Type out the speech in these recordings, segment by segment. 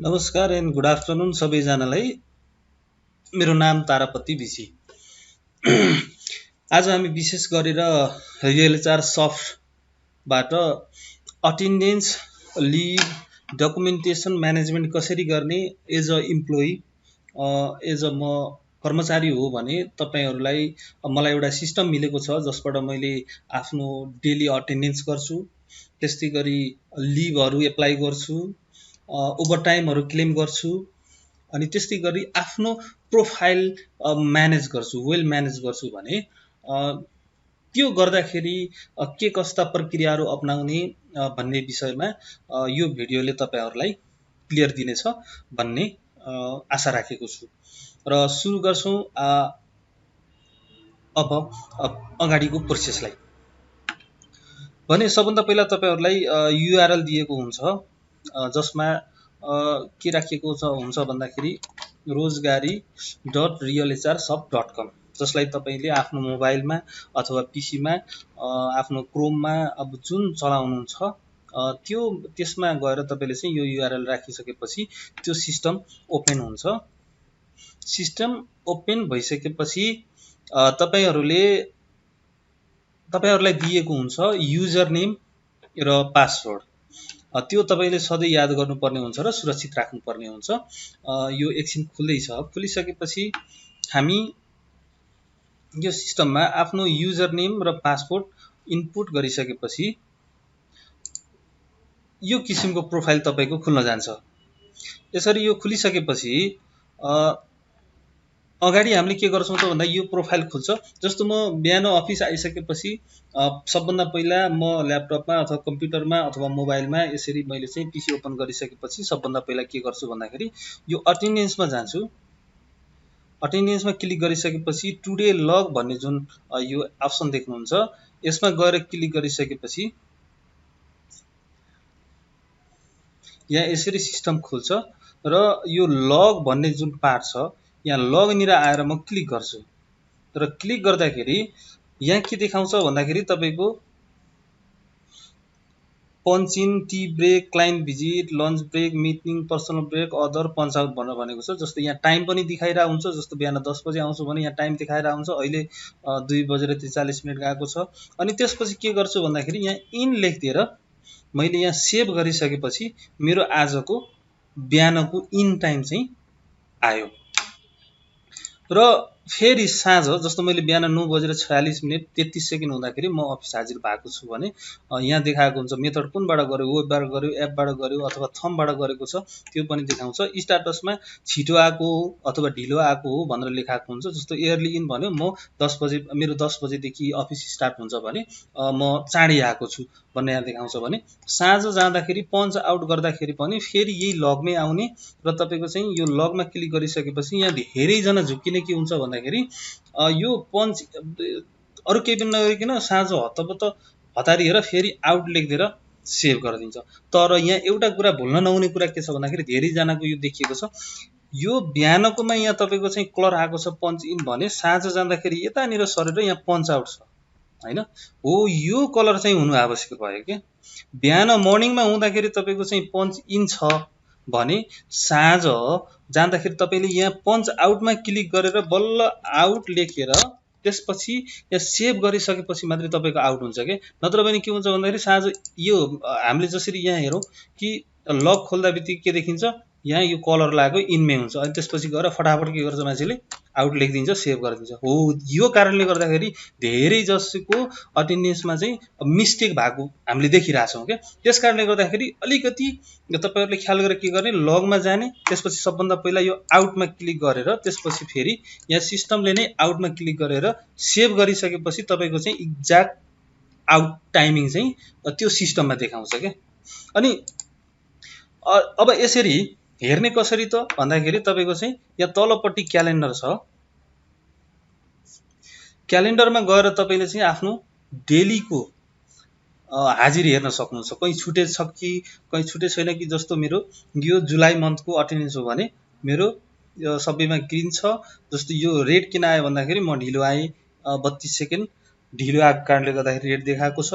नमस्कार and good afternoon सबैजनालाई। मेरो नाम तारापति विसी। आज हामी विशेष गरेर रियलएचआर सफ्टबाट अटेन्डेन्स, लिभ, डकुमेन्टेसन म्यानेजमेन्ट कसरी गर्ने as a employee, as a म कर्मचारी हो भने तपाईहरुलाई मलाई एउटा सिस्टम मिलेको छ जसबाट मैले आफ्नो डेली अटेन्डेन्स गर्छु, त्यस्तै गरी लिभहरु एप्लाई गर्छु, ओभरटाइमहरु क्लेम गर्छु, अनि त्यस्तै गरी आफ्नो प्रोफाइल म्यानेज गर्छु, वेल म्यानेज गर्छु भने त्यो गर्दाखेरि के कस्ता प्रक्रियाहरू अपनाउने भन्ने विषयमा यो भिडियोले तपाईहरुलाई क्लियर दिनेछ भन्ने आशा राखेको छु। र सुरु गर्छौं अब अगाडिको प्रोसेसलाई। भने सबभन्दा पहिला तपाईहरुलाई युआरएल दिएको हुन्छ जसमा के राखिएको हुन्छ भन्दाखेरि rozgari.realhrsoft.com, जसलाई तपाईले आफ्नो मोबाइलमा अथवा पीसीमा आफ्नो क्रोममा अब जुन चलाउनुहुन्छ त्यो त्यसमा गएर तपाईले चाहिँ यो युआरएल राखिसकेपछि त्यो सिस्टम ओपन हुन्छ। सिस्टम ओपन भइसकेपछि तपाईहरुलाई दिएको हुन्छ युजर नेम र पासवर्ड। त्यो तपाईले सधैं याद गर्नुपर्ने हुन्छ र सुरक्षित राख्नुपर्ने हुन्छ। यो एकछिन खुल्दैछ। खुलिसकेपछि हामी यो सिस्टममा आफ्नो युजर नेम र पासवर्ड इनपुट गरिसकेपछि यो किसिमको प्रोफाइल तपाईको खुल्न जान्छ। यसरी यो खुलिसकेपछि अगाडि हामीले के गर्छौं त भन्दा यो प्रोफाइल खुल्छ। जस्तो म बिहान अफिस आइसकेपछि सबभन्दा पहिला म ल्यापटपमा अथवा कम्प्युटरमा अथवा मोबाइलमा यसरी मैले चाहिँ पीसी ओपन गरिसकेपछि सबभन्दा पहिला के गर्छु भन्दाखेरि यो अटेन्डेन्समा जान्छु। अटेन्डेन्समा क्लिक गरिसकेपछि टुडे लग भन्ने जुन यो अप्सन देख्नुहुन्छ यसमा गएर क्लिक गरिसकेपछि यहाँ यसरी सिस्टम खुल्छ र यो लग भन्ने जुन पार्ट छ यहाँ लग निर आएर म क्लिक गर्छु र क्लिक गर्दाखेरि यहाँ के देखाउँछ भन्दाखेरि तपाईको punch in, tea break, client visit, lunch break, meeting, personal break, other, punch out भनेर भनेको छ। जस्तो यहाँ टाइम पनि दिखाइरा हुन्छ। जस्तो बिहान 10 बजे आउँछु भने यहाँ टाइम देखाइरा हुन्छ। अहिले 2:43 गएको छ। अनि त्यसपछि के गर्छु भन्दाखेरि यहाँ इन लेखिदिएर मैले यहाँ सेभ गरिसकेपछि मेरो आजको बिहानको इन टाइम चाहिँ आयो। र फेरि साँझ जस्तो मैले बिहान 9:46 हुँदाखेरि म अफिस हाजिर भएको छु भने यहाँ देखाएको हुन्छ मेथड कुनबाट गर्यो, वेबबाट गर्यो, एपबाट गर्यो अथवा थम्बबाट गरेको छ त्यो पनि देखाउँछ। स्ट्याटसमा छिटो आएको हो अथवा ढिलो आएको हो भनेर लेखाएको हुन्छ। जस्तो एयरली इन भन्यो म 10 बजे मेरो 10 बजेदेखि अफिस स्टार्ट हुन्छ भने म चाँडै आएको छु भन्ने यहाँ देखाउँछ भने साँझ जाँदाखेरि पञ्च आउट गर्दाखेरि पनि फेरि यही लगमै आउने र तपाईको चाहिँ यो लगमा क्लिक गरिसकेपछि यहाँ धेरै जना झुक्किने के हुन्छ भन्दाखेरि यो पञ्च अरु केही पनि नगरिकन साँझ हतपत हतारिएर फेरि आउट लेखिदिएर सेभ गरिदिन्छ। तर यहाँ एउटा कुरा भुल्न नहुने कुरा के छ भन्दाखेरि धेरै जनाको यो देखिएको छ यो बिहानकोमा यहाँ तपाईको चाहिँ कलर आएको छ पञ्च इन भने साँझ जाँदाखेरि यतानिर सरेर यहाँ पञ्च आउट छ हैन हो। यो कलर चाहिँ हुनु आवश्यक भयो के। बिहान मर्निङमा हुँदाखेरि तपाईको चाहिँ पञ्च इन छ भने साँझ जाँदाखेरि तपाईले यहाँ पञ्च आउटमा क्लिक गरेर बल्ल आउट लेखेर त्यसपछि यहाँ सेभ गरिसकेपछि मात्रै तपाईको आउट हुन्छ के। नत्र भने के हुन्छ भन्दाखेरि साँझ यो हामीले जसरी यहाँ हेरौं कि लक खोल्दा बित्तिकै के देखिन्छ यहाँ यो कलर लागेको इनमै हुन्छ। अनि त्यसपछि गएर फटाफट के गर्छ मान्छेले आउट लेखिदिन्छ, सेभ गरिदिन्छ। हो यो कारणले गर्दाखेरि धेरै जसोको अटेन्डेन्समा चाहिँ मिस्टेक भएको हामीले देखिरहेछौं के। त्यसकारणले गर्दाखेरि अलिकति तपाईहरुले ख्याल गरेर के गर्ने लगमा जाने, त्यसपछि सबभन्दा पहिला यो आउटमा क्लिक गरेर त्यसपछि फेरि यहाँ सिस्टमले नै आउटमा क्लिक गरेर सेभ गरिसकेपछि तपाईको चाहिँ एक्ज्याक्ट आउट टाइमिङ चाहिँ त्यो सिस्टममा देखाउँछ के। अनि अब यसरी हेर्ने कसरी त भन्दाखेरि तपाईको चाहिँ यहाँ तलपट्टि क्यालेन्डर छ। क्यालेन्डरमा गएर तपाईले चाहिँ आफ्नो डेलीको हाजिरी हेर्न सक्नुहुन्छ। कहीं छुटेछ कि कहीं छुटे छैन कि। जस्तो मेरो यो जुलाई मन्थको अटेन्डेन्स हो भने मेरो सबैमा ग्रीन छ। जस्तो यो रेड किन आयो भन्दाखेरि म ढिलो आए 32 सेकेन्ड ढिलो आएको कारणले गर्दाखेरि रेड देखाएको छ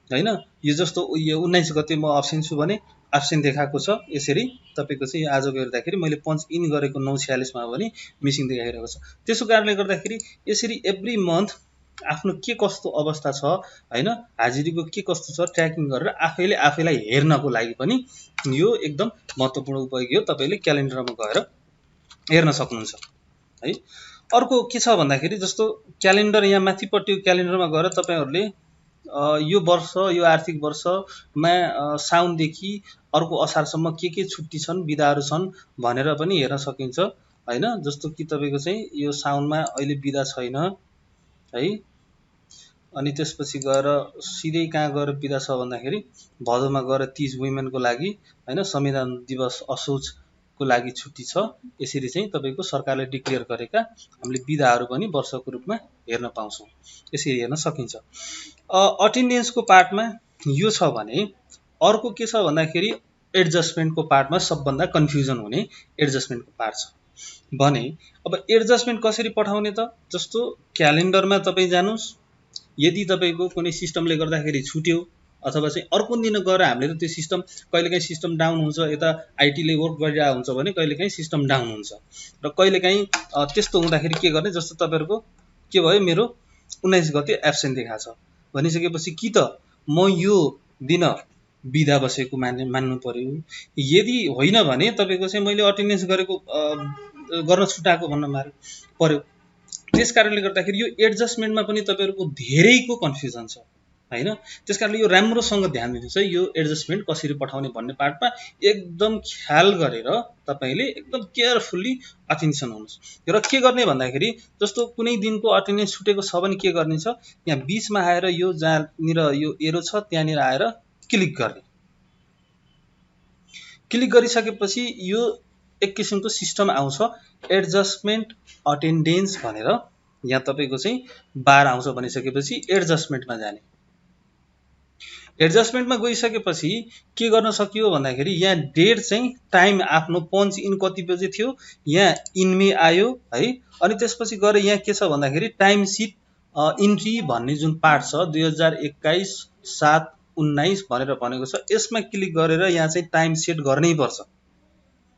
हैन। यो जस्तो यो 19 गते म अब्सेन्ट छु भने एब्सेन्ट देखाएको छ। यसरी तपाईको चाहिँ आजको हेर्दाखेरि मैले पञ्च इन गरेको 946 मा पनि मिसिङ देखाइरहेको छ। त्यसो कारणले गर्दाखेरि यसरी एभ्री मन्थ आफ्नो के कस्तो अवस्था छ हैन, हाजिरीको के कस्तो छ ट्र्याकिङ गरेर आफैलाई हेर्नको लागि पनि यो एकदम महत्त्वपूर्ण उपयोगी हो। तपाईले क्यालेन्डरमा गएर हेर्न सक्नुहुन्छ है। अर्को के छ भन्दाखेरि जस्तो क्यालेन्डर यहाँ माथिपट्टि क्यालेन्डरमा गएर तपाईहरुले यो वर्ष यो आर्थिक वर्षमा साउनदेखि अर्को असारसम्म के छुट्टी छन् बिदाहरू छन् भनेर पनि हेर्न सकिन्छ हैन। जस्तो कि तपाईको चाहिँ यो साउनमा अहिले बिदा छैन है। अनि त्यसपछि गएर सिधै कहाँ गएर बिदा छ भन्दाखेरि भदौमा गएर 30 वुमेनको लागि हैन, संविधान दिवस असोजको लागि छुट्टी छ। यसरी चाहिँ तपाईको सरकारले डिक्लेयर गरेका हामीले बिदाहरू पनि वर्षको रूपमा हेर्न पाउँछौं। यसरी हेर्न सकिन्छ। अटेन्डेन्सको पार्टमा यो छ भने अर्को के छ भन्दाखेरि एडजस्टमेन्टको पार्टमा सबभन्दा कन्फ्युजन हुने एडजस्टमेन्टको पार्ट छ भने अब एडजस्टमेन्ट कसरी पठाउने त? जस्तो क्यालेन्डरमा तपाई जानुस्, यदि तपाईको कुनै सिस्टमले गर्दाखेरि छुट्यो अथवा चाहिँ अर्को दिन गएर हामीले त त्यो सिस्टम कहिलेकाहीँ सिस्टम डाउन हुन्छ, यता आईटीले वर्क गरिरहेको हुन्छ भने कहिलेकाहीँ सिस्टम डाउन हुन्छ र कहिलेकाहीँ त्यस्तो हुँदाखेरि के गर्ने? जस्तो तपाईहरुको के भयो, मेरो 19 गते एब्सेन्ट देखाछ भनिसकेपछि कि त म यो दिन बिदा बसेको मान्नु पर्यो, यदि होइन भने तपाईको चाहिँ मैले अटेन्डेन्स गरेको गर्न छुटाएको भन्न पर्यो। त्यसकारणले गर्दाखेरि यो एडजस्टमेन्टमा पनि तपाईहरुको धेरैको कन्फ्युजन छ हैन। त्यसकारणले यो राम्रोसँग ध्यान दिनुस् है। यो एडजस्टमेन्ट कसरी पठाउने भन्ने पार्टमा एकदम ख्याल गरेर तपाईले एकदम केयरफुल्ली अटेन्सन हुनुस्। र के गर्ने भन्दाखेरि जस्तो कुनै दिनको अटेन्डेन्स छुटेको छ भने के गर्ने छ, यहाँ बीचमा आएर यो जहाँनिर यो एरो छ त्यहाँनिर आएर क्लिक गर्ने। क्लिक गरिसकेपछि यो एक किसिमको सिस्टम आउँछ एडजस्टमेन्ट अटेन्डेन्स भनेर। यहाँ तपाईको चाहिँ बार आउँछ भनिसकेपछि एडजस्टमेन्टमा जाने। एडजस्टमेन्टमा गइसकेपछि के गर्न सकियो भन्दाखेरि यहाँ डेट चाहिँ टाइम आफ्नो पञ्च इन कति बजे थियो यहाँ इनमै आयो है। अनि त्यसपछि गएर यहाँ के छ भन्दाखेरि टाइम सिट इन्ट्री भन्ने जुन पार्ट छ 2021-7-19 भनेर भनेको छ, यसमा क्लिक गरेर यहाँ चाहिँ टाइम सेट गर्नै पर्छ।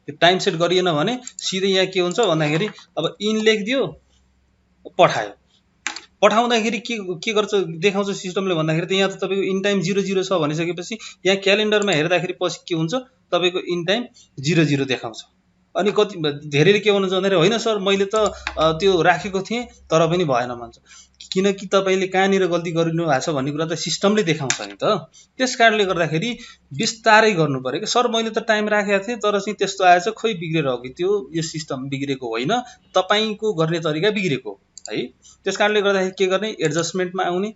त्यो टाइम सेट गरिएन भने सिधै यहाँ के हुन्छ भन्दाखेरि अब इन लेखिदियो पठायो। पठाउँदाखेरि के गर्छ देखाउँछ सिस्टमले भन्दाखेरि त यहाँ त तपाईको इन टाइम 00 छ भनिसकेपछि यहाँ क्यालेन्डरमा हेर्दाखेरि पछि के हुन्छ तपाईको इन टाइम 00 देखाउँछ। अनि कति धेरैले के भन्नुहुन्छ भन्दाखेरि होइन सर मैले त त्यो राखेको थिएँ तर पनि भएन भन्छ। किनकि तपाईले कहाँनिर गल्ती गरिनु भएको छ भन्ने कुरा त सिस्टमले देखाउँछ नि त। त्यसकारणले गर्दाखेरि विस्तारै गर्नु पर्यो कि सर मैले त टाइम राखेको थिएँ तर चाहिँ त्यस्तो आएछ, खोइ बिग्रेर हो कि त्यो यो सिस्टम बिग्रेको होइन, तपाईको गर्ने तरिका बिग्रेको है। त्यसकारणले गर्दाखेरि के गर्ने, एडजस्टमेन्टमा आउने,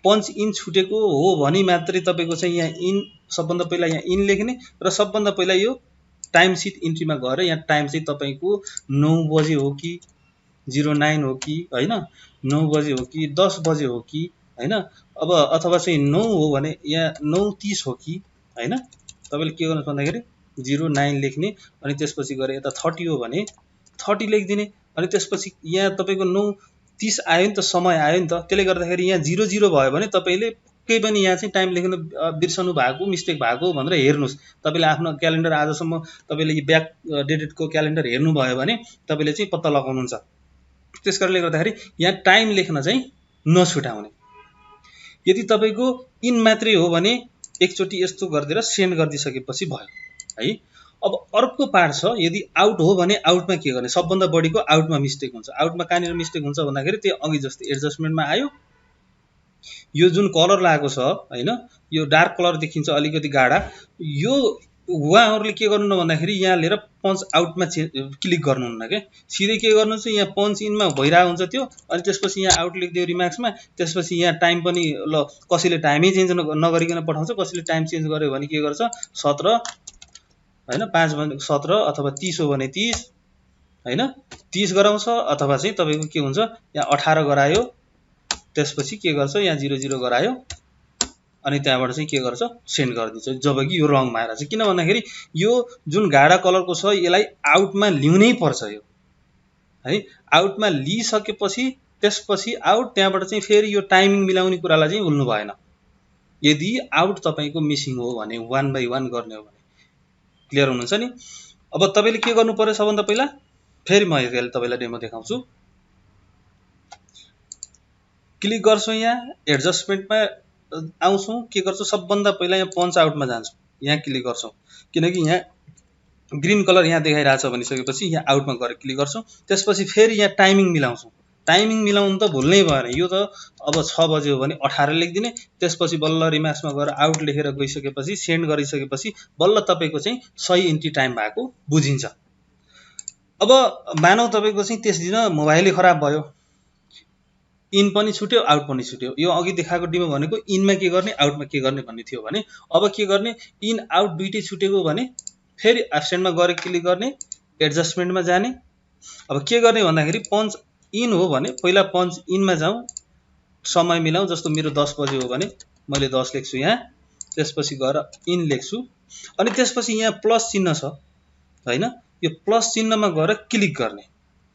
पञ्च इन छुटेको हो भने मात्रै तपाईको चाहिँ यहाँ इन सबभन्दा पहिला यहाँ इन लेख्ने र सबभन्दा पहिला यो टाइम सिट इन्ट्रीमा गएर यहाँ टाइम चाहिँ तपाईको 9 बजे हो कि 09 हो कि हैन, 9 बजे हो कि 10 बजे हो कि हैन, अब अथवा चाहिँ 9 हो भने यहाँ 9:30 हो कि हैन। तपाईले के गर्नु भन्दाखेरि 09 लेख्ने अनि त्यसपछि गएर यता 30 हो भने 30 लेखिदिने। अनि त्यसपछि यहाँ तपाईको 9:30 आयो नि त, समय आयो नि त। त्यसले गर्दाखेरि यहाँ 00 भयो भने तपाईले केही पनि यहाँ चाहिँ टाइम लेख्न बिर्सनु भएको मिस्टेक भएको भनेर हेर्नुस्। तपाईले आफ्नो क्यालेन्डर आजसम्म तपाईले ब्याक डेटेडको क्यालेन्डर हेर्नु भयो भने तपाईले चाहिँ पत्ता लगाउनुहुन्छ। त्यसकारणले गर्दाखेरि यहाँ टाइम लेख्न चाहिँ नछुटाउने। यदि तपाईको इन मात्रै हो भने एकचोटी यस्तो गर्दिएर सेन्ड गरिदिसकेपछि भयो है। अब अर्को पार्ट छ यदि आउट हो भने आउटमा के गर्ने, सबभन्दा बढीको आउटमा मिस्टेक हुन्छ। आउटमा कहाँनिर मिस्टेक हुन्छ भन्दाखेरि त्यो अघि जस्तै एडजस्टमेन्टमा आयो, यो जुन कलर लागेको छ हैन, यो डार्क कलर देखिन्छ अलिकति गाढा, यो उहाँहरुले के गर्नु न भन्दाखेरि यहाँ लिएर पञ्च आउटमा क्लिक गर्नुहुन्न के, सिधै के गर्नु चाहिँ यहाँ पञ्च इनमा भइरहेको हुन्छ त्यो। अनि त्यसपछि यहाँ आउट लेख्दियो रिमार्क्समा, त्यसपछि यहाँ टाइम पनि ल कसैले टाइमै चेन्ज नगरिकन पठाउँछ, कसैले टाइम चेन्ज गर्यो भने के गर्छ 17 हैन 5 भने 17 अथवा 30 हो भने 30 हैन 30 गराउँछ, अथवा चाहिँ तपाईको के हुन्छ यहाँ 18 गरायो, त्यसपछि के गर्छ यहाँ 00 गरायो अनि त्यहाँबाट चाहिँ के गर्छ सेन्ड गरिदिन्छ। जबकि यो रङमा आएर चाहिँ किन भन्दाखेरि यो जुन गाढा कलरको छ यसलाई आउटमा ल्याउनै पर्छ यो है। आउटमा लिइसकेपछि त्यसपछि आउट, त्यहाँबाट चाहिँ फेरि यो टाइमिङ मिलाउने कुरालाई चाहिँ भुल्नु भएन यदि आउट तपाईको मिसिङ हो भने 1 बाइ 1 गर्ने हो भने। क्लियर हुनुहुन्छ नि? अब तपाईले के गर्नु पर्यो सबभन्दा पहिला, फेरि म यसले तपाईलाई डेमो देखाउँछु। क्लिक गर्छौं, यहाँ एडजस्टमेन्टमा आउँछौं, के गर्छौं सबभन्दा पहिला यहाँ पञ्च आउटमा जान्छौं, यहाँ क्लिक गर्छौं, किनकि यहाँ ग्रीन कलर यहाँ देखाइरहेछ भनिसकेपछि यहाँ आउटमा गएर क्लिक गर्छौं। त्यसपछि फेरि यहाँ टाइमिङ मिलाउँछौं। टाइमिङ मिलाउनु त भुल्नै भएन, यो त अब 6 बजे हो भने 18 लेखिदिने, त्यसपछि बल्ल रिमार्क्समा गएर आउट लेखेर गइसकेपछि सेन्ड गरिसकेपछि बल्ल तपाईको चाहिँ सही इन्ट्री टाइम भएको बुझिन्छ। अब मानौ तपाईको चाहिँ त्यस दिन मोबाइलै खराब भयो, इन पनि छुट्यो आउट पनि छुट्यो। यो अघि देखाएको डेमो भनेको इनमा के गर्ने आउटमा के गर्ने भन्ने थियो भने, अब के गर्ने, इन आउट दुईटै छुटेको भने फेरि एब्सेन्टमा गएर क्लिक गर्ने, एडजस्टमेन्टमा जाने। अब के गर्ने भन्दाखेरि पञ्च इन हो भने पहिला पञ्च इनमा जाउँ, समय मिलाउँ। जस्तो मेरो 10 बजे हो भने मैले 10 लेख्छु यहाँ, त्यसपछि गएर इन लेख्छु, अनि त्यसपछि यहाँ प्लस चिन्ह छ हैन, यो प्लस चिन्हमा गएर क्लिक गर्ने।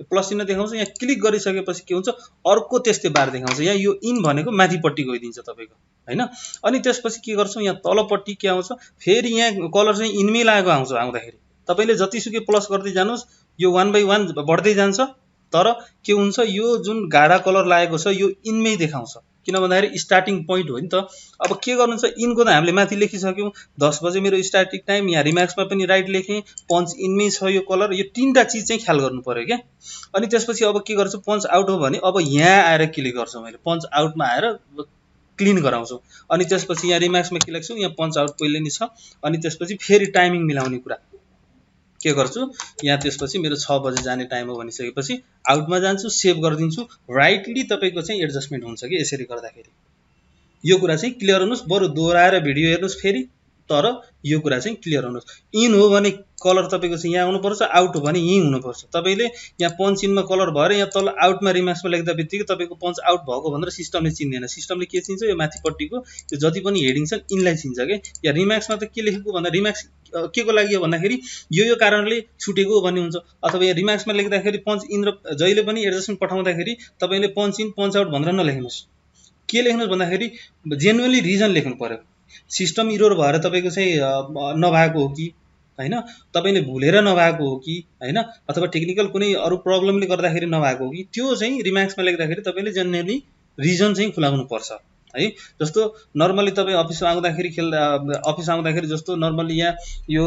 प्लस चिन्ह देखाउँछ, यहाँ क्लिक गरिसकेपछि के हुन्छ अर्को त्यस्तै बार देखाउँछ। यहाँ यो इन भनेको माथिपट्टि गइदिन्छ तपाईको हैन। अनि त्यसपछि के गर्छौं, यहाँ तलपट्टि के आउँछ, फेरि यहाँ कलर चाहिँ इनमै लागेको आउँछ। आउँदाखेरि तपाईले जतिसुकै प्लस गर्दै जानुस् यो 1 बाइ 1 बढ्दै जान्छ, तर के हुन्छ यो जुन गाढा कलर लागेको छ यो इनमै देखाउँछ, किन भन्दाखेरि स्टार्टिङ पोइन्ट हो नि त। अब के गर्नु छ, इनको त हामीले माथि लेखिसक्यौं, 10 बजे मेरो स्टार्टिङ टाइम, यहाँ रिमार्क्समा पनि राइट लेखेँ, पञ्च इनमै छ यो कलर, यो तीनटा चीज चाहिँ ख्याल गर्नु पर्यो क्या। अनि त्यसपछि अब के गर्छु, पञ्च आउट हो भने अब यहाँ आएर क्लिक गर्छु, मैले पञ्च आउटमा आएर क्लिन गराउँछु। अनि त्यसपछि यहाँ रिमार्क्समा के लेख्छु, यहाँ पञ्च आउट पहिले नै छ। अनि त्यसपछि फेरि टाइमिङ मिलाउने कुरा के गर्छु, यहाँ त्यसपछि मेरो 6 बजे जाने टाइम हो भनिसकेपछि आउटमा जान्छु, सेभ गरिदिन्छु। राइटली तपाईको चाहिँ एडजस्टमेन्ट हुन्छ कि यसरी गर्दाखेरि। यो कुरा चाहिँ क्लियर हुनुस्, बरु दोहोऱ्याएर भिडियो हेर्नुस् फेरि, तर यो कुरा चाहिँ क्लियर हुनुस्। इन हो भने कलर तपाईको चाहिँ यहाँ आउनुपर्छ, आउट हो भने यही हुनुपर्छ। तपाईले यहाँ पञ्च इनमा कलर भएर यहाँ तल आउटमा रिमार्क्समा लेख्दा बित्तिकै तपाईको पञ्च आउट भएको भनेर सिस्टमले चिन्दैन। सिस्टमले के चिन्छ, यो माथिपट्टिको यो जति पनि हेडिङ छन् इनलाई चिन्छ के। या रिमार्क्समा त के लेखेको भन्दा रिमार्क्स के को लागि हो भन्दाखेरि यो कारणले छुटेको भन्ने हुन्छ। अथवा यहाँ रिमार्क्समा लेख्दाखेरि पञ्च इन र जहिले पनि एडजस्टमेन्ट पठाउँदाखेरि तपाईले पञ्च इन पञ्च आउट भनेर नलेख्नुस्। के लेख्नुस् भन्दाखेरि जेन्युइनली रिजन लेख्नु पर्यो। सिस्टम इरर भएर तपाईको चाहिँ नभएको हो कि हैन, तपाईले भुलेर नभएको हो कि हैन, अथवा टेक्निकल कुनै अरु प्रब्लमले गर्दाखेरि नभएको हो कि, त्यो चाहिँ रिमार्क्समा लेख्दाखेरि तपाईले जेन्युइनली रिजन चाहिँ खुलाउनु पर्छ है। जस्तो नर्मली तपाई अफिस आउँदाखेरि अफिस आउँदाखेरि जस्तो नर्मली यहाँ यो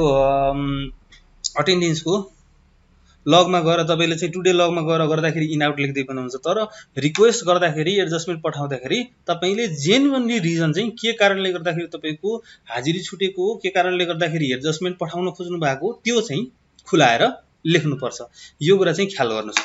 अटेन्डेन्सको लगमा गएर तपाईले चाहिँ टुडे लगमा गएर गर्दाखेरि इन आउट लेख्दै पनि हुन्छ। तर रिक्वेस्ट गर्दाखेरि एडजस्टमेन्ट पठाउँदाखेरि तपाईले जेन्युइनली रिजन चाहिँ के कारणले गर्दाखेरि तपाईको हाजिरी छुटेको हो, के कारणले गर्दाखेरि एडजस्टमेन्ट पठाउन खोज्नु भएको, त्यो चाहिँ खुलाएर लेख्नुपर्छ। यो कुरा चाहिँ ख्याल गर्नुस्।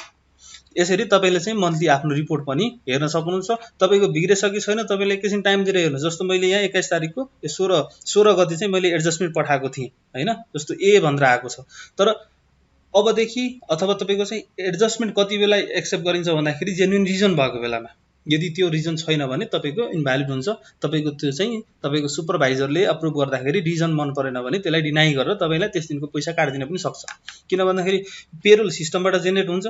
यसरी तपाईले चाहिँ मन्थली आफ्नो रिपोर्ट पनि हेर्न सक्नुहुन्छ। तपाईको बिग्रेछ कि छैन तपाईले एकैछिन टाइम दिएर हेर्नुस्। जस्तो मैले यहाँ 21 तारिखको 16 गते चाहिँ मैले एडजस्टमेन्ट पठाएको थिएँ हैन, जस्तो ए भनेर आएको छ। तर अबदेखि अथवा तपाईको चाहिँ एडजस्टमेन्ट कति बेला एक्सेप्ट गरिन्छ भन्दाखेरि जेन्युइन रिजन भएको बेलामा। यदि त्यो रिजन छैन भने तपाईको इनभ्यालिड हुन्छ। तपाईको त्यो चाहिँ तपाईको सुपरभाइजरले अप्रुभ गर्दाखेरि रिजन मन परेन भने त्यसलाई डिनाइ गरेर तपाईलाई त्यस दिनको पैसा काट्दिन पनि सक्छ। किन भन्दाखेरि पेरोल सिस्टमबाट जेनेरेट हुन्छ।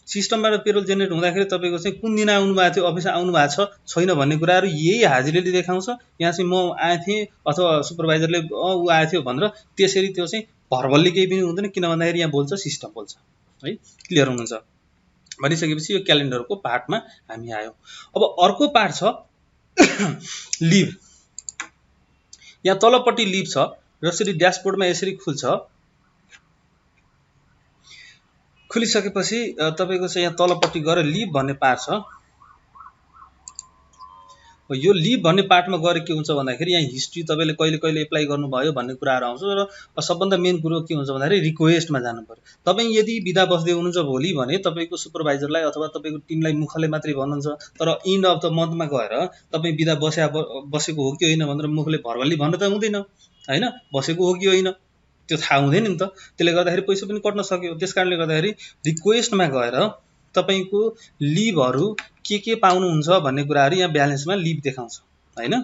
सिस्टमबाट पेरोल जेनेरेट हुँदाखेरि तपाईको चाहिँ कुन दिन आउनु भएको थियो, अफिस आउनु भएको छ छैन भन्ने कुराहरु यही हाजिरीले देखाउँछ। यहाँ चाहिँ म आएथे अथवा सुपरभाइजरले उ आएथ्यो भनेर त्यसरी त्यो चाहिँ भरबल्ली केही पनि हुँदैन। किन भन्दाखेरि यहाँ बोल्छ सिस्टम बोल्छ है। क्लियर हुनुहुन्छ भनिसकेपछि यो क्यालेन्डरको पार्टमा हामी आयौं। अब अर्को पार्ट छ लिभ। यहाँ तलपट्टि लिभ छ, जसरी ड्याशबोर्डमा यसरी खुल्छ। खुलिसकेपछि तपाईको चाहिँ यहाँ तलपट्टि गएर लिभ भन्ने पार्ट छ। यो लिभ भन्ने पार्टमा गएर के हुन्छ भन्दाखेरि यहाँ हिस्ट्री तपाईले कहिले कहिले एप्लाई गर्नुभयो भन्ने कुराहरु आउँछ। र सबभन्दा मेन कुरो के हुन्छ भन्दाखेरि रिक्वेस्टमा जानु पर्यो। तपाई यदि बिदा बस्दै हुनुहुन्छ भोलि भने तपाईको सुपरभाइजरलाई अथवा तपाईको टिमलाई मुखले मात्रै भन्नुहुन्छ, तर एन्ड अफ द मन्थमा गएर तपाई बिदा बसेको हो कि होइन भनेर मुखले भरबल्ली भन्न त हुँदैन हैन। बसेको हो कि होइन त्यो थाहा हुँदैन नि त। त्यसले गर्दाखेरि पैसा पनि कट्न सक्यो। त्यसकारणले गर्दाखेरि रिक्वेस्टमा गएर तपाईको लिभहरु के पाउनुहुन्छ भन्ने कुराहरु यहाँ ब्यालेन्समा लिभ देखाउँछ हैन।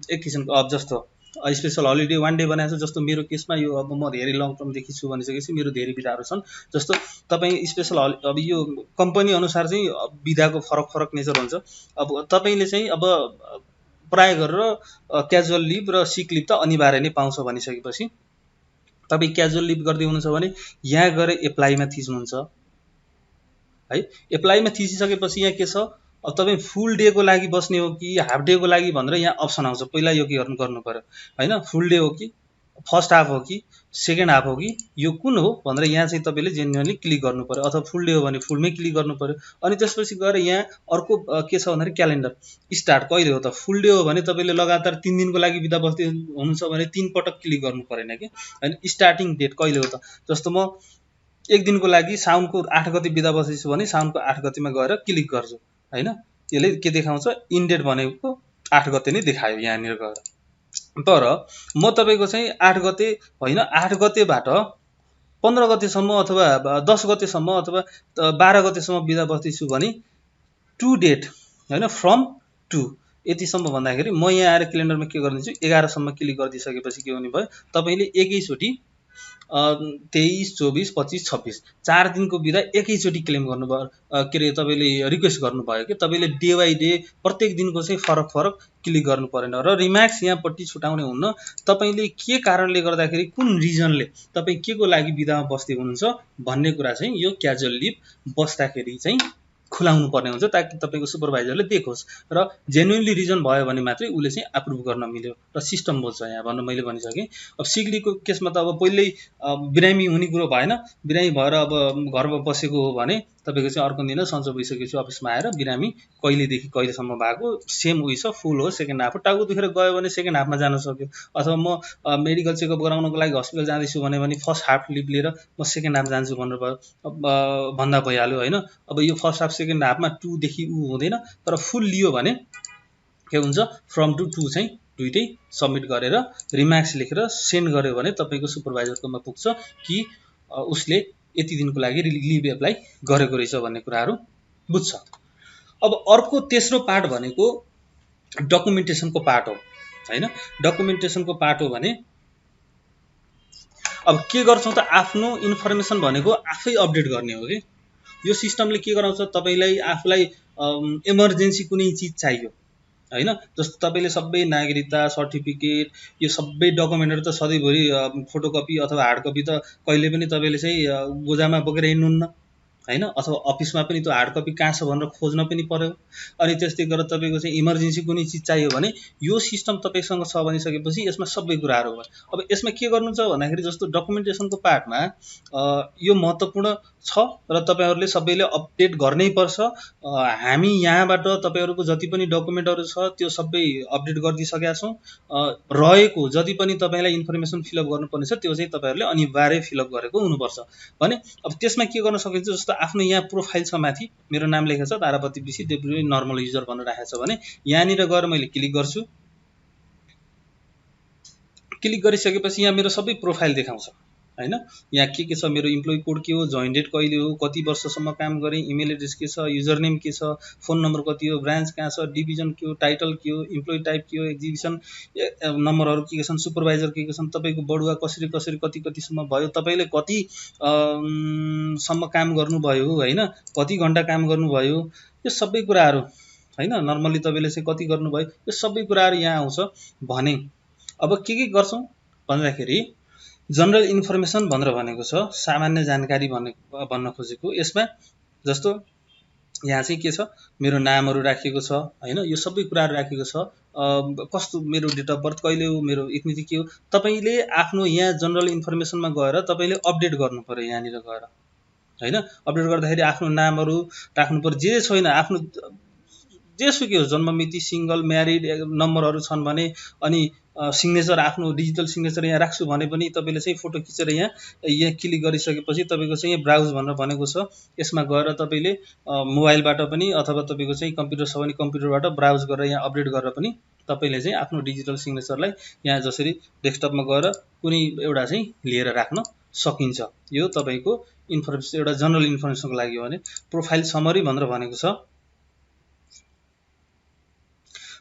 एक किसिमको अब जस्तो स्पेशल हलिडे 1 डे बनाएको छ। जस्तो मेरो केसमा यो अब म धेरै लङ टर्म देखि छु भनिसकेपछि मेरो धेरै बिदाहरु छन्। जस्तो तपाई स्पेशल अब यो कम्पनी अनुसार चाहिँ बिदाको फरक नेचर हुन्छ। अब तपाईले चाहिँ अब प्राय गरेर क्याजुअल लिभ र सिक लिभ त अनिवार्य नै पाउँछ भनिसकेपछि तपाईँ क्याजुअल लिभ गर्दै हुनुहुन्छ भने यहाँ गएर एप्लाईमा थिच्नुहुन्छ है। एप्लाईमा थिचिसकेपछि यहाँ के छ, अब तपाईँ फुल डेको लागि बस्ने हो कि हाफ डेको लागि भनेर यहाँ अप्सन आउँछ। पहिला यो के गर्नु पर्यो होइन, फुल डे हो कि फर्स्ट हाफ हो कि सेकेन्ड हाफ हो कि यो कुन हो भनेर यहाँ चाहिँ तपाईँले जेन्युनली क्लिक गर्नु पर्यो, अथवा फुल डे हो भने फुलमै क्लिक गर्नु पर्यो। अनि त्यसपछि गएर यहाँ अर्को के छ भन्दाखेरि क्यालेन्डर स्टार्ट कहिले हो त। फुल डे हो भने तपाईँले लगातार 3 दिनको लागि बिदा बस्दै हुनुहुन्छ भने 3 पटक क्लिक गर्नु परेन कि होइन। स्टार्टिङ डेट कहिले हो त, जस्तो म 1 दिनको लागि साउनको 8 गते बिदा बस्दैछु भने साउनको 8 गतेमा गएर क्लिक गर्छु होइन। यसले के देखाउँछ, इन्डेट भनेको 8 गते नै देखायो यहाँनिर गएर। तर म तपाईँको चाहिँ 8 गते होइन, 8 गतेबाट 15 गतेसम्म अथवा 10 गतेसम्म अथवा 12 गतेसम्म बिदा बस्दैछु भने टु डेट होइन, फ्रम टु यतिसम्म भन्दाखेरि म यहाँ आएर क्यालेन्डरमा के गरिदिन्छु, 11 सम्म क्लिक गरिदिइसकेपछि के हुने भयो, तपाईँले एकैचोटि 23, 24, 25, 26 4 दिनको बिदा एकैचोटि क्लेम गर्नुभयो, के अरे तपाईँले रिक्वेस्ट गर्नुभयो कि तपाईँले डे बाई डे प्रत्येक दिनको चाहिँ फरक फरक क्लिक गर्नु परेन। र रिमार्क्स यहाँपट्टि छुटाउने हुन्न, तपाईँले के कारणले गर्दाखेरि कुन रिजनले तपाईँ के को लागि बिदामा बस्दै हुनुहुन्छ भन्ने कुरा चाहिँ यो क्याजुअल लिभ बस्दाखेरि चाहिँ खुलाउनु पर्ने हुन्छ, ताकि तपाईँको सुपरभाइजरले देखोस् र जेन्युनली रिजन भयो भने मात्रै उसले चाहिँ अप्रुभ गर्न मिल्यो र सिस्टम बोल्छ यहाँ भन्नु मैले भनिसकेँ। अब सिक लिभको केसमा त अब पहिल्यै बिरामी हुने कुरो भएन, बिरामी भएर अब घरमा बसेको हो भने तपाईँको चाहिँ अर्को दिन सन्चो भइसकेपछि अफिसमा आएर बिरामी कहिलेदेखि कहिलेसम्म भएको सेम उयो छ, फुल हो सेकेन्ड हाफ हो, टाउको दुखेर गयो भने सेकेन्ड हाफमा जान सक्यो, अथवा म मेडिकल चेकअप गराउनको लागि हस्पिटल जाँदैछु भने फर्स्ट हाफ लिभ लिएर म सेकेन्ड हाफ जान्छु भनेर भयो भन्दा भइहाल्यो होइन। अब यो फर्स्ट हाफ सेकेन्ड हाफमा 2 देखि हुँदैन, तर फुल लियो भने के हुन्छ, फ्रम टु 2 चाहिँ दुइटै सबमिट गरेर रिमार्क्स लेखेर सेन्ड गर्यो भने तपाईँको सुपरभाइजरकोमा पुग्छ कि उसले यति दिनको लागि लिभ एप्लाई गरेको रहेछ भन्ने कुराहरू बुझ्छ। अब अर्को तेस्रो पार्ट भनेको डकुमेन्टेसनको पार्ट हो होइन। डकुमेन्टेसनको पार्ट हो भने अब के गर्छौँ त, आफ्नो इन्फर्मेसन भनेको आफै अपडेट गर्ने हो कि यो सिस्टमले के गराउँछ, तपाईँलाई आफूलाई इमर्जेन्सी कुनै चिज चाहियो होइन, जस्तो तपाईँले सबै नागरिकता सर्टिफिकेट यो सबै डकुमेन्टहरू त सधैँभरि फोटोकपी अथवा हार्ड कपी त कहिले पनि तपाईँले चाहिँ गोजामा बोकेर हिँड्नुहुन्न होइन, अथवा अफिसमा पनि त्यो हार्ड कपी कहाँ छ भनेर खोज्न पनि पर्यो। अनि त्यस्तै गरेर तपाईँको चाहिँ इमर्जेन्सी कुनै चिज चाहियो भने यो सिस्टम तपाईँसँग छ भनिसकेपछि यसमा सबै कुराहरू भयो। अब यसमा के गर्नुहुन्छ भन्दाखेरि जस्तो डकुमेन्टेसनको पार्टमा यो महत्त्वपूर्ण छ र तपाईँहरूले सबैले अपडेट गर्नै पर्छ। हामी यहाँबाट तपाईँहरूको जति पनि डकुमेन्टहरू छ त्यो सबै अपडेट गरिदिइसकेका छौँ। रहेको जति पनि तपाईँलाई इन्फर्मेसन फिलअप गर्नुपर्ने छ त्यो चाहिँ तपाईँहरूले अनिवार्य फिलअप गरेको हुनुपर्छ भने अब त्यसमा के गर्न सकिन्छ, जस्तो आफ्नो यहाँ प्रोफाइल छ, माथि मेरो नाम लेखेको छ तारापति विसी डेब्युटी नर्मल युजर भनेर राखेको छ भने यहाँनिर गएर मैले क्लिक गर्छु। क्लिक गरिसकेपछि यहाँ मेरो सबै प्रोफाइल देखाउँछ होइन। यहाँ के छ, मेरो इम्प्लोइ कोड के हो, जोइन डेट कहिले हो, कति वर्षसम्म काम गरेँ, इमेल एड्रेस के छ, युजर नेम के छ, फोन नम्बर कति हो, ब्रान्च कहाँ छ, डिभिजन के हो, टाइटल के हो, इम्प्लोइ टाइप के हो, एक्जिबिसन नम्बरहरू के छन्, सुपरभाइजर के छन्, तपाईँको बढुवा कसरी कसरी कति कतिसम्म भयो, तपाईँले कति सम्म काम गर्नुभयो होइन, कति घन्टा काम गर्नुभयो, यो सबै कुराहरू होइन। नर्मली तपाईँले चाहिँ कति गर्नुभयो, यो सबै कुराहरू यहाँ आउँछ भने अब के गर्छौँ भन्दाखेरि जनरल इन्फर्मेसन भनेर भनेको छ, सामान्य जानकारी भन्न खोजेको। यसमा जस्तो यहाँ चाहिँ के छ, मेरो नामहरू राखिएको छ होइन, यो सबै कुराहरू राखिएको छ, कस्तो मेरो डेट अफ बर्थ कहिले हो, मेरो इथनिटी के हो। तपाईँले आफ्नो यहाँ जनरल इन्फर्मेसनमा गएर तपाईँले अपडेट गर्नु पर्यो यहाँनिर गएर होइन। अपडेट गर्दाखेरि आफ्नो नामहरू राख्नु पर्यो, जे छैन आफ्नो जेसुकै होस्, जन्ममिति, सिङ्गल, म्यारिड, नम्बरहरू छन् भने, अनि सिग्नेचर आफ्नो डिजिटल सिग्नेचर यहाँ राख्छु भने पनि तपाईँले चाहिँ फोटो खिचेर यहाँ क्लिक गरिसकेपछि तपाईँको चाहिँ यहाँ ब्राउज भनेर भनेको छ, यसमा गएर तपाईँले मोबाइलबाट पनि अथवा तपाईँको चाहिँ कम्प्युटर छ भने कम्प्युटरबाट ब्राउज गरेर यहाँ अपडेट गरेर पनि तपाईँले चाहिँ आफ्नो डिजिटल सिग्नेचरलाई यहाँ जसरी डेस्कटपमा गएर कुनै एउटा चाहिँ लिएर राख्न सकिन्छ। यो तपाईँको इन्फर्मेसन एउटा जनरल इन्फर्मेसनको लागि हो भने प्रोफाइल समरी भनेर भनेको छ।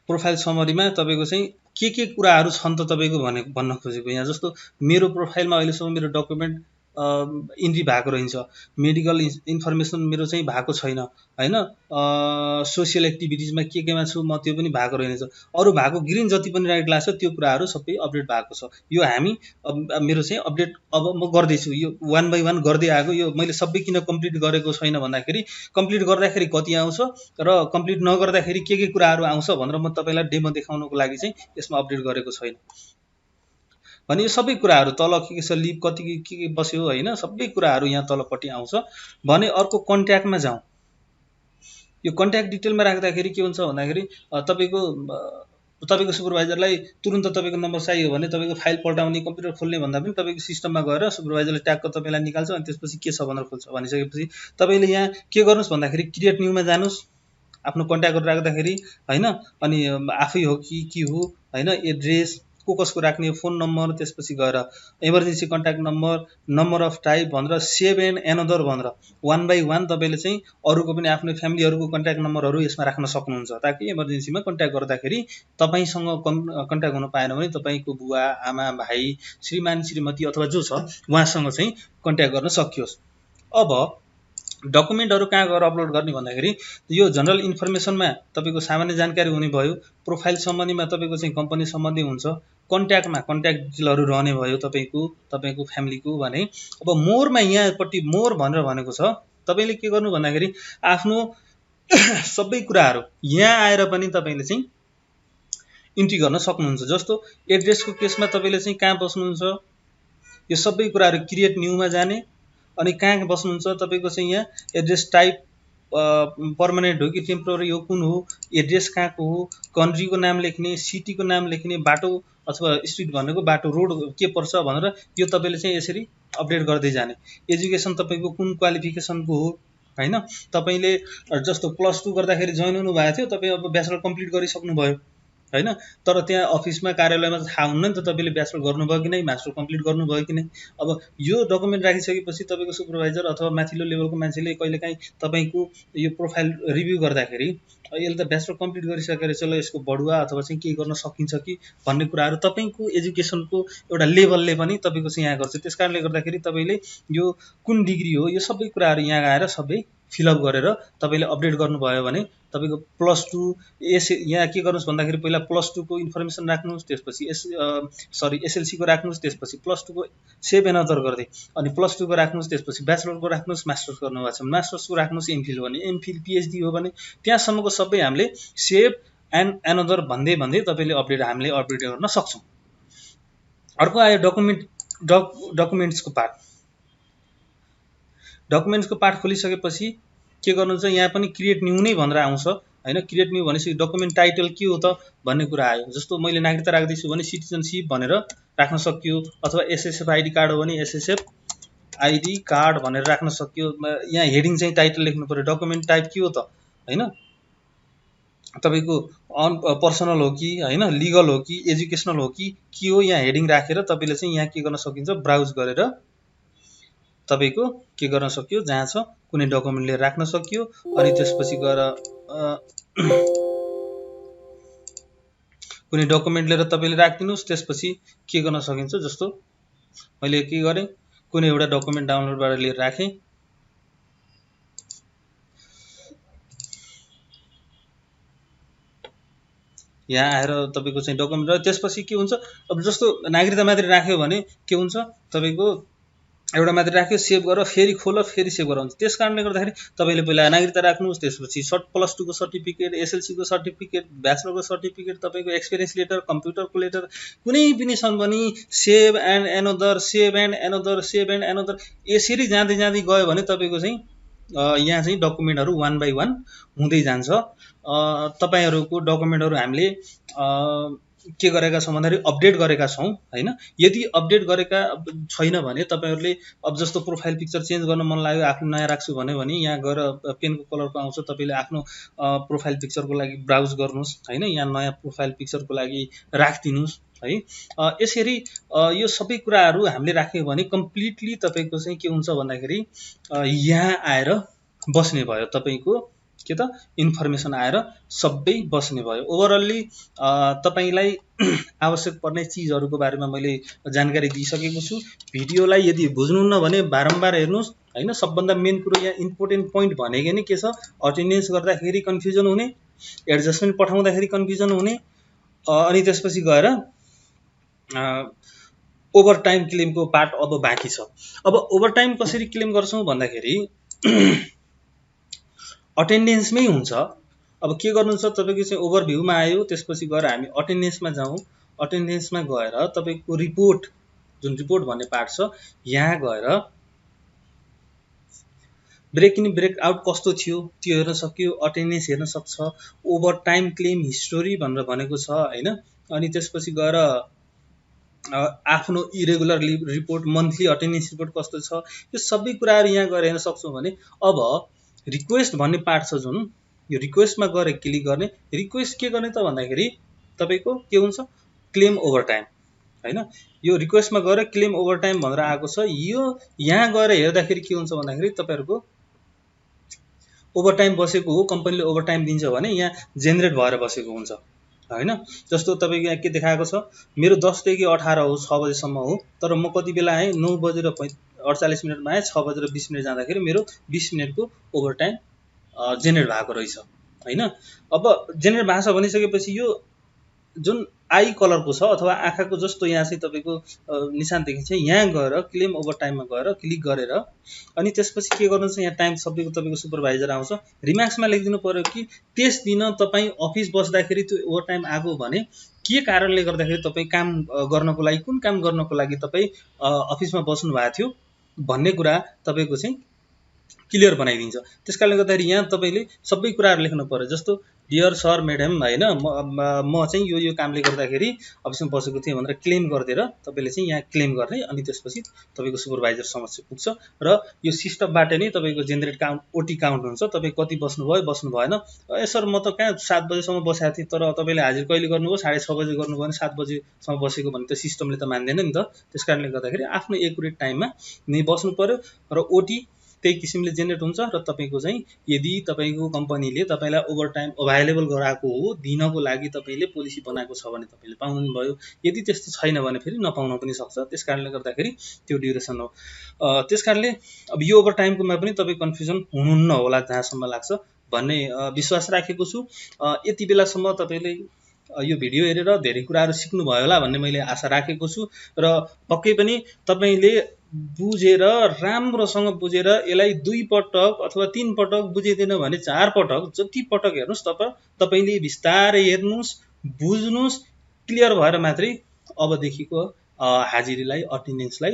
प्रोफाइल समरीमा तपाईँको चाहिँ के कुराहरू छन् त तपाईँको भन्न खोजेको। यहाँ जस्तो मेरो प्रोफाइलमा अहिलेसम्म मेरो डकुमेन्ट इन्ट्री भएको रहन्छ, मेडिकल इन्फर्मेसन मेरो चाहिँ भएको छैन हैन, सोसियल एक्टिभिटिजमा केमा छु म त्यो पनि भएको रहेछ, अरू भएको ग्रिन जति पनि राइट लाग्छ त्यो कुराहरू सबै अपडेट भएको छ। यो हामी मेरो चाहिँ अपडेट अब म गर्दैछु, यो 1 बाई 1 गर्दै आएको, यो मैले सबै किन कम्प्लिट गरेको छैन भन्दाखेरि कम्प्लिट गर्दाखेरि कति आउँछ र कम्प्लिट नगर्दाखेरि के कुराहरू आउँछ भनेर म तपाईँलाई डेमो देखाउनको लागि चाहिँ यसमा अपडेट गरेको छैन भने यो सबै कुराहरू तल के छ, लिभ कति के बस्यो हैन, सबै कुराहरू यहाँ तलपट्टि आउँछ भने अर्को कन्ट्याक्टमा जाउँ। यो कन्ट्याक्ट डिटेलमा राख्दाखेरि के हुन्छ भन्दाखेरि तपाईको सुपरभाइजरलाई तुरुन्त तपाईको नम्बर चाहियो भने तपाईको फाइल पल्टाउने कम्प्युटर खोल्ने भन्दा पनि तपाईको सिस्टममा गएर सुपरभाइजरले ट्यागको तपाईलाई निकाल्छ अनि त्यसपछि के छ भनेर खोल्छ। भनिसकेपछि तपाईले यहाँ के गर्नुस् भन्दाखेरि क्रिएट न्यूमा जानुस्, आफ्नो कन्ट्याक्टहरु राख्दाखेरि हैन, अनि आफै हो कि के हो हैन, एड्रेस को कसको राख्ने, फोन नम्बर, त्यसपछि गएर emergency contact number, number of type भनेर सेभ एन्ड एनदर भनेर 1 बाई 1 तपाईले चाहिँ अरूको पनि आफ्नो फ्यामिलीहरुको कन्ट्याक्ट नम्बरहरु यसमा राख्न सक्नुहुन्छ, ताकि इमर्जेन्सीमा कन्ट्याक्ट गर्दाखेरि तपाईसँग कन्ट्याक्ट हुन पाएन भने तपाईको बुवा, आमा, भाइ, श्रीमान, श्रीमती अथवा जो छ उहाँसँग चाहिँ कन्ट्याक्ट गर्न सकियोस्। अब डकुमेन्टहरु कहाँ गएर अपलोड गर्ने भन्दाखेरि यो जनरल इन्फर्मेसनमा तपाईको सामान्य जानकारी हुने भयो, प्रोफाइल सम्बन्धीमा तपाईको चाहिँ कम्पनी सम्बन्धी हुन्छ, कन्ट्याक्टमा कन्ट्याक्ट डिटेलहरु रहने भयो तपाईको फ्यामिलीको भने। अब मोरमा यहाँपट्टि मोर भनेर भनेको छ, तपाईले के गर्नु भन्दाखेरि आफ्नो सबै कुराहरु यहाँ आएर पनि तपाईले चाहिँ इन्ट्री गर्न सक्नुहुन्छ। जस्तो एड्रेसको केसमा तपाईले चाहिँ कहाँ बस्नुहुन्छ यो सबै कुराहरु क्रिएट न्यूमा जाने, अनि कहाँ बस्नुहुन्छ तपाईको चाहिँ यहाँ एड्रेस टाइप पर्मानेन्ट हो कि टेम्पोररी हो, कुन हो, एड्रेस कहाँको हो, कन्ट्रीको नाम लेख्ने, सिटीको नाम लेख्ने, बाटो अथवा स्ट्रिट भनेको बाटो रोड के पर्छ भनेर यो तपाईले चाहिँ यसरी अपडेट गर्दै जाने। एजुकेसन तपाईको कुन क्वालिफिकेसनको हो हैन, तपाईले जस्तो +2 गर्दाखेरि जोइन हुनु भएको थियो, तपाई अब ब्याचलर कम्प्लिट गरिसक्नु भयो हैन, तर त्यहाँ अफिसमा कार्यालयमा थाहा हुन्न नि त तपाईले ब्याचलर गर्नुभयो कि नै, मास्टर कम्प्लिट गर्नुभयो कि नै। अब यो डकुमेन्ट राखिसकेपछि तपाईको सुपरभाइजर अथवा माथिल्लो लेभलको मान्छेले कहिलेकाहीँ तपाईको यो प्रोफाइल रिभ्यू गर्दाखेरि यसले त ब्याचलर कम्प्लिट गरिसकेर चलो यसको बढुवा अथवा चाहिँ के गर्न सकिन्छ कि भन्ने कुराहरु तपाईको एजुकेसनको एउटा लेभलले पनि तपाईको चाहिँ यहाँ गर्छ। त्यसकारणले गर्दाखेरि तपाईले यो कुन डिग्री हो यो सबै कुराहरु यहाँ आएर सबै फिलअप गरेर तपाईले अपडेट गर्नुभयो भने तपाईको +2 यहाँ के गर्नुस् भन्दाखेरि पहिला +2 को इन्फर्मेसन राख्नुस्, त्यसपछि एसएलसी को राख्नुस्, त्यसपछि +2 को सेभ एन्ड अदर गर्दै अनि +2 को राख्नुस्, त्यसपछि ब्याचलर को राख्नुस्, मास्टर्स गर्नुभएको छ मास्टर्स को राख्नुस्, एमफिल भने एमफिल, पीएचडी हो भने त्यहाँसम्मको सबै हामीले सेभ एन्ड एनदर भन्दै भन्दै तपाईले हामीले अपडेट गर्न सक्छौं। अर्को आयो डकुमेन्ट्सको पार्ट। डकुमेन्ट्सको पार्ट खोलिसकेपछि के गर्नुहुन्छ, यहाँ पनि क्रिएट न्यू नै भनेर आउँछ हैन। क्रिएट न्यू भनेपछि डकुमेन्ट टाइटल के हो त भन्ने कुरा आयो। जस्तो मैले नागरिकता राख्दैछु भने सिटिजनशिप भनेर राख्न सकियो, अथवा एसएसएफ आइडी कार्ड हो भने एसएसएफ आइडी कार्ड भनेर राख्न सकियो। यहाँ हेडिङ चाहिँ टाइटल लेख्नु पर्यो, डकुमेन्ट टाइप के हो त हैन, तपाईको पर्सनल हो कि हैन, लिगल हो कि एजुकेशनल हो कि के हो, यहाँ हेडिङ राखेर तपाईले चाहिँ यहाँ के गर्न सकिन्छ, ब्राउज गरेर तपाईको के गर्न सकियो, जहाँ छ कुनै डकुमेन्टले राख्न सकियो। अनि त्यसपछि गएर कुनै डकुमेन्ट लिएर तपाईले राख्दिनुस्, त्यसपछि के गर्न सकिन्छ, जस्तो मैले के गरे कुनै एउटा डकुमेन्ट डाउनलोडबाट लिएर राखे, यहाँ आएर तपाईको चाहिँ डकुमेन्ट र त्यसपछि के हुन्छ, अब जस्तो नागरिकता मात्रै राख्यो भने के हुन्छ, तपाईको एउटा मात्रै राख्यो, सेभ गरेर फेरि खोल फेरि सेभ गराउँछ। त्यसकारणले गर्दाखेरि तपाईले पहिला नागरिकता राख्नुस्, त्यसपछि +2 को सर्टिफिकेट, एसएलसी को सर्टिफिकेट, ब्याचलर को सर्टिफिकेट, तपाईको एक्सपिरियन्स लेटर, कम्प्युटरको लेटर, कुनै पनि सम्बन्धी save and another, save and another, save and another, यसरी जाँदै जाँदै गयो भने तपाईको चाहिँ यहाँ चाहिँ डकुमेन्टहरु 1 बाई 1 हुँदै जान्छ। तपाईहरुको डकुमेन्टहरु हामीले के गरेका छौं भन्दाखेरि अपडेट गरेका छौं हैन। यदि अपडेट गरेका छैन भने तपाईहरुले अब जस्तो प्रोफाइल पिक्चर चेन्ज गर्न मन लाग्यो, आफ्नो नयाँ राख्छु भने यहाँ गएर पेनको कलरको आउँछ, तपाईले आफ्नो प्रोफाइल पिक्चरको लागि ब्राउज गर्नुस् हैन, यहाँ नयाँ प्रोफाइल पिक्चरको लागि राख्दिनुस् है। यसरी यो सबै कुराहरु हामीले राख्यौ भने कम्प्लिटली तपाईको चाहिँ के हुन्छ भन्दाखेरि यहाँ आएर बस्ने भयो तपाईको के त इन्फर्मेसन आएर सबै बस्ने भयो। ओभरअल्ली तपाईलाई आवश्यक पर्ने चिजहरूको बारेमा मैले जानकारी दिइसकेको छु। भिडियोलाई यदि बुझ्नुहुन्न भने बारम्बार हेर्नुहोस् हैन। सबभन्दा मेन कुरो यहाँ इम्पोर्टेन्ट पोइन्ट भनेकै नै के छ, अटेन्डेन्स गर्दाखेरि कन्फ्युजन हुने, एडजस्टमेन्ट पठाउँदाखेरि कन्फ्युजन हुने, अनि त्यसपछि गएर ओभर टाइम क्लेमको पार्ट अब बाँकी छ। अब ओभर टाइम कसरी क्लेम गर्छौँ भन्दाखेरि अटेन्डेन्समै हुन्छ। अब के गर्नुहुन्छ, तपाईको चाहिँ ओभरभ्यूमा आयो, त्यसपछि गएर हामी अटेन्डेन्समा जाउँ। अटेन्डेन्समा गएर तपाईको रिपोर्ट, जुन रिपोर्ट भन्ने पार्ट छ, यहाँ गएर ब्रेक इन ब्रेक आउट कस्तो थियो त्यो हेर्न सक्यो, अटेन्डेन्स हेर्न सक्छ, ओभर टाइम क्लेम हिस्टोरी भनेर भनेको छ हैन। अनि त्यसपछि गएर आफ्नो irregular report, monthly attendance report कस्तो छ, यो सबै कुराहरू यहाँ गएर हेर्न सक्छौँ भने अब रिक्वेस्ट भन्ने पार्ट छ जुन, यो रिक्वेस्टमा गएर क्लिक गर्ने। रिक्वेस्ट के गर्ने त भन्दाखेरि तपाईको के हुन्छ, क्लेम ओभर टाइम हैन। यो रिक्वेस्टमा गएर क्लेम ओभर टाइम भनेर आएको छ। यो यहाँ गएर हेर्दाखेरि के हुन्छ भन्दाखेरि तपाईहरुको ओभर टाइम बसेको हो, कम्पनीले ओभर टाइम दिन्छ भने यहाँ जेनेरेट भएर बसेको हुन्छ हैन। जस्तो तपाईको यहाँ के देखाएको छ, मेरो 10 देखि 18 हो, 6 बजेसम्म हो, तर म कति बेला आएँ, 9:48 मिनेटमा आएँ, 6:20 जाँदाखेरि मेरो 20 मिनेटको ओभर टाइम जेनेरेट भएको रहेछ हैन। अब जेनेरेट भएको छ भनिसकेपछि यो जुन आई कलरको छ अथवा आँखाको जस्तो यहाँ चाहिँ तपाईको निशान देखिन्छ, यहाँ गएर क्लेम ओभर टाइममा गएर क्लिक गरेर अनि त्यसपछि के गर्नुहुन्छ, यहाँ टाइम सबैको तपाईको सुपरभाइजर आउँछ। रिमार्क्समा लेखिदिनु पर्यो कि त्यस दिन तपाई अफिस बस्दाखेरि त्यो ओभर टाइम आएको भने के कारणले गर्दाखेरि तपाई काम गर्नको लागि, कुन काम गर्नको लागि तपाई अफिसमा बस्नु भएको थियो भन्ने कुरा तपाईको चाहिँ क्लियर बनाइदिन्छ। त्यसकारणले गर्दाखेरि यहाँ तपाईले सबै कुराहरू लेख्नु पर्यो। जस्तो डियर सर म्याडम हैन, म चाहिँ यो कामले गर्दाखेरि अफिसमा बसेको थिएँ भनेर क्लेम गरिदिएर तपाईले चाहिँ यहाँ क्लेम गर्ने। अनि त्यसपछि तपाईको सुपरभाइजर समक्ष पुग्छ र यो सिस्टमबाट नै तपाईको जेनेरेट काउन्ट, ओटी काउन्ट हुन्छ। तपाई कति बस्नुभयो, बस्नु भएन। ए सर म त कहाँ 7 बजेसम्म बसेको थिएँ, तर तपाईले हाजिर कहिले गर्नुभयो, 6:30 बजे गर्नुभयो भने 7 बजेसम्म बसेको भने त सिस्टमले त मान्दैन नि त। त्यसकारणले गर्दाखेरि आफ्नो एक्युरेट टाइममा नै बस्नु पर्यो र ओटी त्यही किसिमले जेनेरेट हुन्छ। र तपाईको चाहिँ यदि तपाईको कम्पनीले तपाईलाई ओभर टाइम अभाइलेबल गराएको हो, दिनको लागि तपाईले पोलिसी बनाएको छ भने तपाईले पाउनु भयो। यदि त्यस्तो छैन भने फेरि नपाउन पनि सक्छ। त्यसकारणले गर्दाखेरि त्यो ड्युरेसन हो। त्यसकारणले अब यो ओभर टाइमकोमा पनि तपाई कन्फ्युजन हुनुहुन्न होला जहाँसम्म लाग्छ भन्ने विश्वास राखेको छु। यति बेलासम्म तपाईले यो भिडियो हेरेर धेरै कुराहरू सिक्नु भयो होला भन्ने मैले आशा राखेको छु। र पक्कै पनि तपाईले बुझेर, राम्रोसँग बुझेर यसलाई 2 पटक अथवा 3 पटक बुझिदिन भने 4 पटक, जति पटक हेर्नुस् तपाईले बिस्तारै हेर्नुस्, बुझ्नुस्, क्लियर भएर मात्रै अबदेखिको हाजिरीलाई, अटेन्डेन्सलाई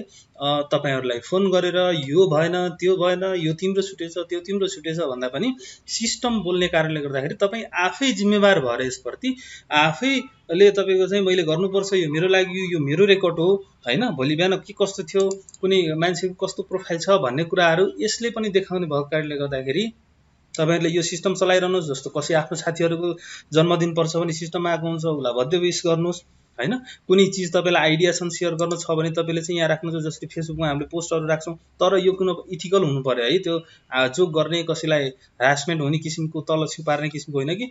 तपाईहरुलाई फोन गरेर यो भएन, त्यो भएन, यो तिम्रो छुटेछ, त्यो तिम्रो छुटेछ भन्दा पनि सिस्टम बोल्ने कारणले गर्दाखेरि तपाई आफै जिम्मेवार भएर यसप्रति आफैले तपाईको चाहिँ मैले गर्नुपर्छ, यो मेरो लागि, यो मेरो रेकर्ड हो हैन। भोलि बिहान के कस्तो थियो, कुनै मान्छेको कस्तो प्रोफाइल छ भन्ने कुराहरू यसले पनि देखाउने भएको कारणले गर्दाखेरि तपाईहरुले यो सिस्टम चलाइरहनुस्। जस्तो कसै आफ्नो साथीहरुको जन्मदिन पर्छ भने सिस्टममा आएको हुन्छ, उलाई बर्थडे विश गर्नुस् हैन। कुनै चीज तपाईलाई आइडिया छन् शेयर गर्न छ भने तपाईले चाहिँ यहाँ राख्नुहुन्छ। जस्तै फेसबुकमा हामीले पोस्टहरु राख्छौं, तर यो कुन इथिकल हुनु पर्यो है। त्यो जोक गर्ने, कसैलाई ह्यारासमेन्ट हुने किसिमको, तल छिउ पार्ने किसिमको होइन कि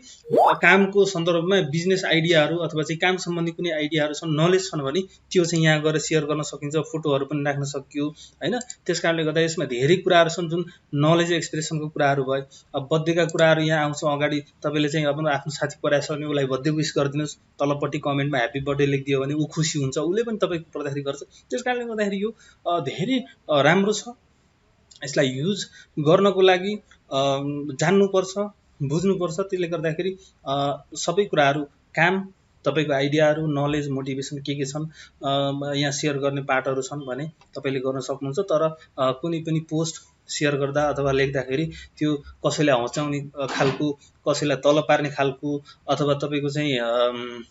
कामको सन्दर्भमा बिजनेस आइडियाहरु अथवा चाहिँ काम सम्बन्धी कुनै आइडियाहरु छन्, नलेज छन् भने त्यो चाहिँ यहाँ गएर शेयर गर्न सकिन्छ। फोटोहरु पनि राख्न सकियो हैन। त्यसकारणले गर्दा यसमा धेरै कुराहरु छन् जुन नलेज एक्सप्रेसनको कुराहरु भयो। अब बर्थडेका कुराहरु यहाँ आउँछ अगाडि, तपाईले चाहिँ अब आफ्नो साथी पराएछ भने उलाई बर्थडे विश गरिदिनुस्। तलपट्टि कमेन्टमा ह्यापी बर्थडे लेखिदियो भने उ खुसी हुन्छ, उले पनि तपाईको पर्दाखेरि गर्छ। त्यसकारणले गर्दाखेरि यो धेरै राम्रो छ। यसलाई युज गर्नको लागि जान्नुपर्छ, बुझ्नुपर्छ। त्यसले गर्दाखेरि सबै कुराहरु, काम, तपाईको आइडियाहरु, नलेज, मोटिभेसन के छन्, यहाँ शेयर गर्ने पार्टहरु छन् भने तपाईले गर्न सक्नुहुन्छ। तर कुनै पनि पोस्ट शेयर गर्दा अथवा लेख्दाखेरि त्यो कसैलाई हचाउने खालको, कसैलाई तल पार्ने खालको अथवा तपाईको चाहिँ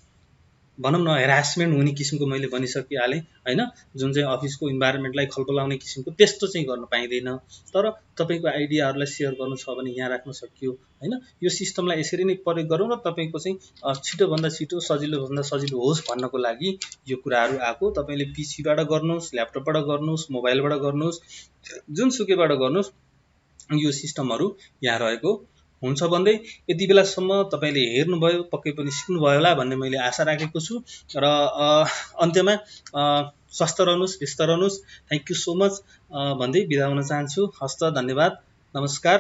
भनौं न ह्यारासमेन्ट हुने किसिमको मैले भनिसकिहालेँ हैन। जुन चाहिँ अफिसको इन्भाइरोमेन्टलाई खलबलाउने किसिमको त्यस्तो चाहिँ गर्न पाइदैन। तर तपाईको आइडियाहरुलाई शेयर गर्नु छ भने यहाँ राख्न सकियो हैन। यो सिस्टमलाई यसरी नै प्रयोग गरौँ र तपाईको चाहिँ छिटो भन्दा छिटो, सजिलो भन्दा सजिलो होस् भन्नको लागि यो कुराहरु आको। तपाईले पीसीबाट गर्नुस्, ल्यापटपबाट गर्नुस्, मोबाइलबाट गर्नुस्, जुन सुकैबाट गर्नुस्, यो सिस्टमहरु यहाँ रहेको हुन्छ भन्दै यति बेलासम्म तपाईँले हेर्नुभयो, पक्कै पनि सिक्नुभयो होला भन्ने मैले आशा राखेको छु। र अन्त्यमा स्वस्थ रहनुहोस्, व्यस्त रहनुहोस्, थ्याङ्क यू सो मच भन्दै बिदा हुन चाहन्छु। हस्त, धन्यवाद, नमस्कार,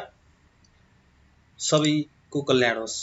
सबैको कल्याण होस्।